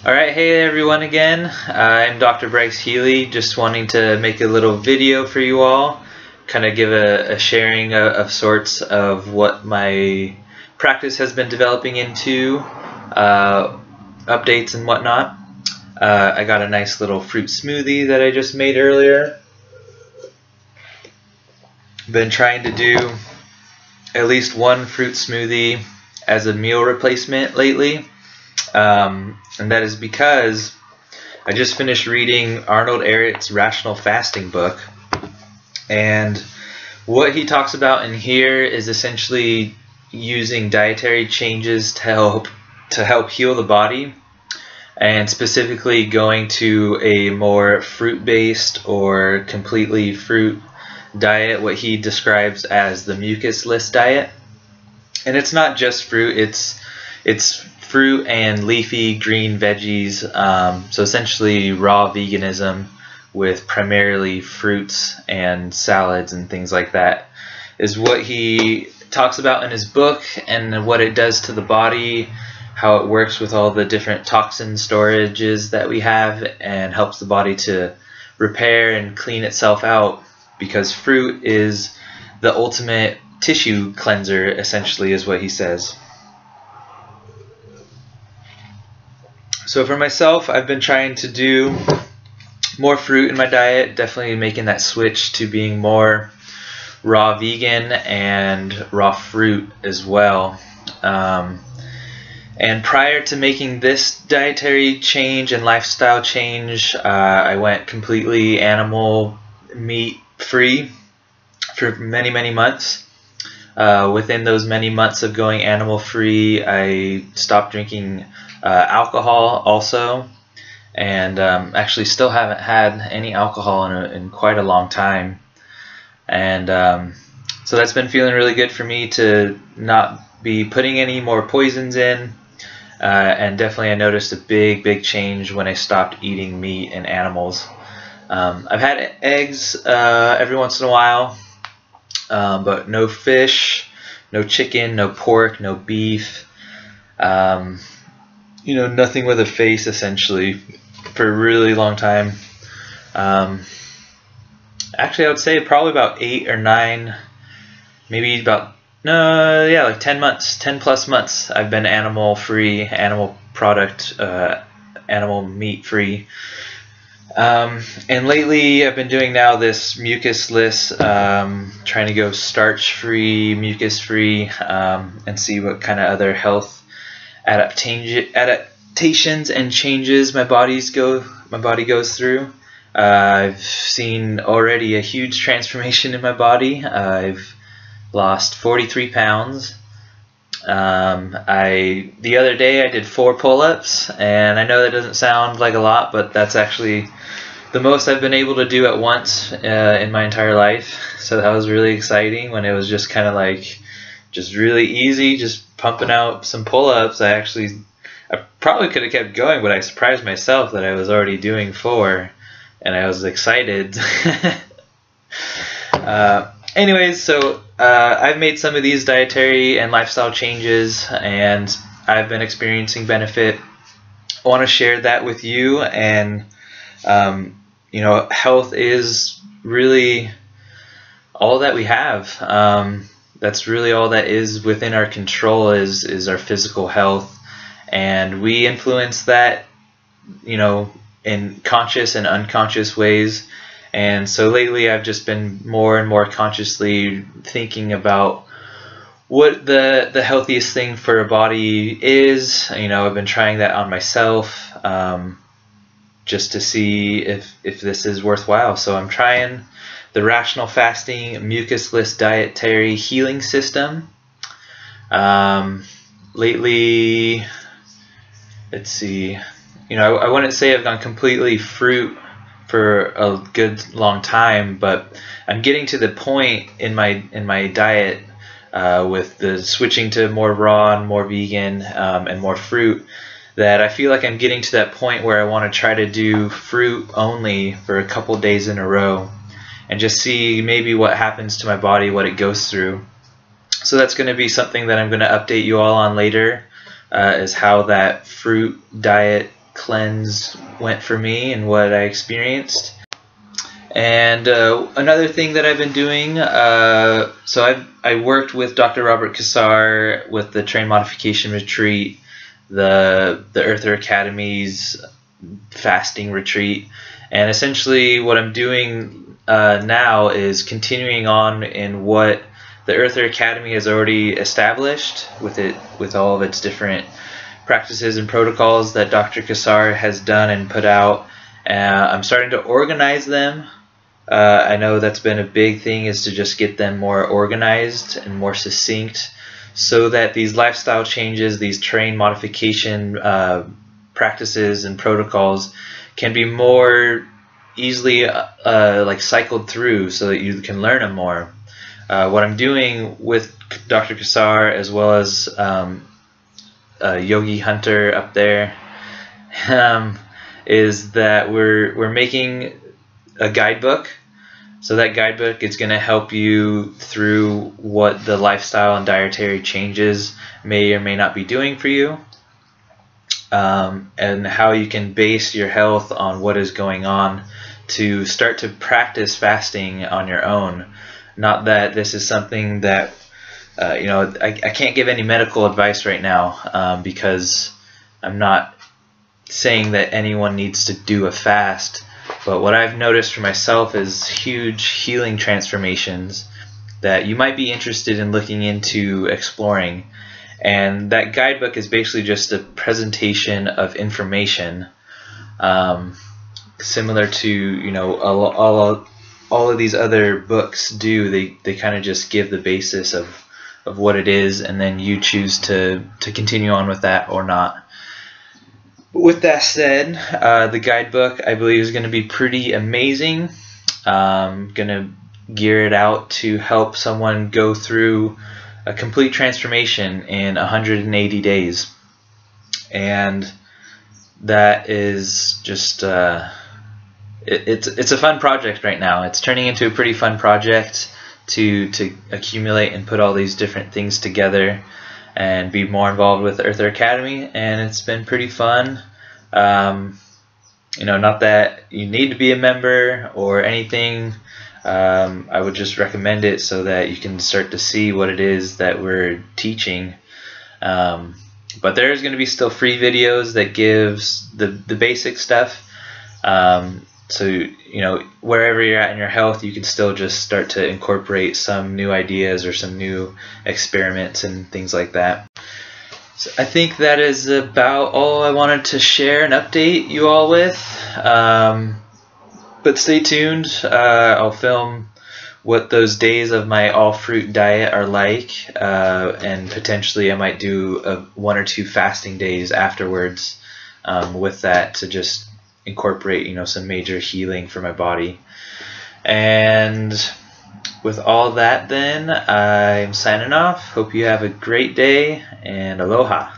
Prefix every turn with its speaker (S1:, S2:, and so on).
S1: Alright, hey everyone again. I'm Dr. Bryce Healy, just wanting to make a little video for you all, kind of give a sharing of sorts of what my practice has been developing into, updates and whatnot. I got a nice little fruit smoothie that I just made earlier. Been trying to do at least one fruit smoothie as a meal replacement lately. And that is because I just finished reading Arnold Ehret's Rational Fasting book, and what he talks about in here is essentially using dietary changes to help heal the body, and specifically going to a more fruit-based or completely fruit diet, what he describes as the Mucus-less diet. And it's not just fruit, it's fruit and leafy green veggies, so essentially raw veganism with primarily fruits and salads and things like that is what he talks about in his book, and what it does to the body, how it works with all the different toxin storages that we have, and helps the body to repair and clean itself out, because fruit is the ultimate tissue cleanser, essentially, is what he says. So for myself, I've been trying to do more fruit in my diet, definitely making that switch to being more raw vegan and raw fruit as well. And prior to making this dietary change and lifestyle change, I went completely animal meat free for many, many months. Within those many months of going animal free, I stopped drinking alcohol also, and actually still haven't had any alcohol in quite a long time. And so that's been feeling really good for me to not be putting any more poisons in, and definitely I noticed a big change when I stopped eating meat and animals. I've had eggs every once in a while, but no fish, no chicken, no pork, no beef, nothing with a face, essentially, for a really long time. Actually, I would say probably about 8 or 9, maybe about, like 10 months, 10 plus months I've been animal free, animal product, animal meat free. And lately I've been doing now this mucus-less, trying to go starch-free, mucus-free, and see what kind of other health adaptations and changes my body goes through. I've seen already a huge transformation in my body. I've lost 43 pounds. The other day I did 4 pull-ups, and I know that doesn't sound like a lot, but that's actually the most I've been able to do at once in my entire life. So that was really exciting, when it was just kind of like just really easy, just pumping out some pull-ups. I probably could have kept going, but I surprised myself that I was already doing 4, and I was excited. Anyways, so I've made some of these dietary and lifestyle changes, and I've been experiencing benefit. I want to share that with you, and health is really all that we have. That's really all that is within our control, is our physical health, and we influence that, in conscious and unconscious ways. And so lately I've just been more and more consciously thinking about what the healthiest thing for a body is. I've been trying that on myself, just to see if this is worthwhile. So I'm trying the Rational Fasting Mucus-less Dietary Healing System. Lately, let's see, I wouldn't say I've gone completely fruit for a good long time, but I'm getting to the point in my diet, with the switching to more raw and more vegan, and more fruit, that I feel like I'm getting to that point where I want to try to do fruit only for a couple days in a row, and just see maybe what happens to my body, what it goes through. So that's going to be something that I'm going to update you all on later, is how that fruit diet cleanse went for me and what I experienced. And another thing that I've been doing, so I worked with Dr. Robert Cassar with the Train Modification Retreat, the Earther Academy's fasting retreat, and essentially what I'm doing now is continuing on in what the Earther Academy has already established with all of its different practices and protocols that Dr. Cassar has done and put out. I'm starting to organize them. I know that's been a big thing, is to just get them more organized and more succinct, so that these lifestyle changes, these train modification practices and protocols can be more easily like cycled through, so that you can learn them more. What I'm doing with Dr. Cassar, as well as Yogi Hunter up there, is that we're making a guidebook. So that guidebook is going to help you through what the lifestyle and dietary changes may or may not be doing for you, and how you can base your health on what is going on to start to practice fasting on your own. Not that this is something that I can't give any medical advice right now, because I'm not saying that anyone needs to do a fast. But what I've noticed for myself is huge healing transformations that you might be interested in looking into exploring. And that guidebook is basically just a presentation of information, similar to all of these other books do. They kind of just give the basis of what it is, and then you choose to continue on with that or not. With that said, the guidebook, I believe, is going to be pretty amazing. Going to gear it out to help someone go through a complete transformation in 180 days. And that is just, it's a fun project right now. It's turning into a pretty fun project to accumulate and put all these different things together and be more involved with the Earther Academy, and it's been pretty fun. Not that you need to be a member or anything. I would just recommend it so that you can start to see what it is that we're teaching. But there's going to be still free videos that gives the basic stuff. So wherever you're at in your health, you can still just start to incorporate some new ideas or some new experiments and things like that. So I think that is about all I wanted to share and update you all with. But stay tuned. I'll film what those days of my all-fruit diet are like, and potentially I might do 1 or 2 fasting days afterwards with that, to just incorporate some major healing for my body. And with all that, then I'm signing off. Hope you have a great day, and aloha.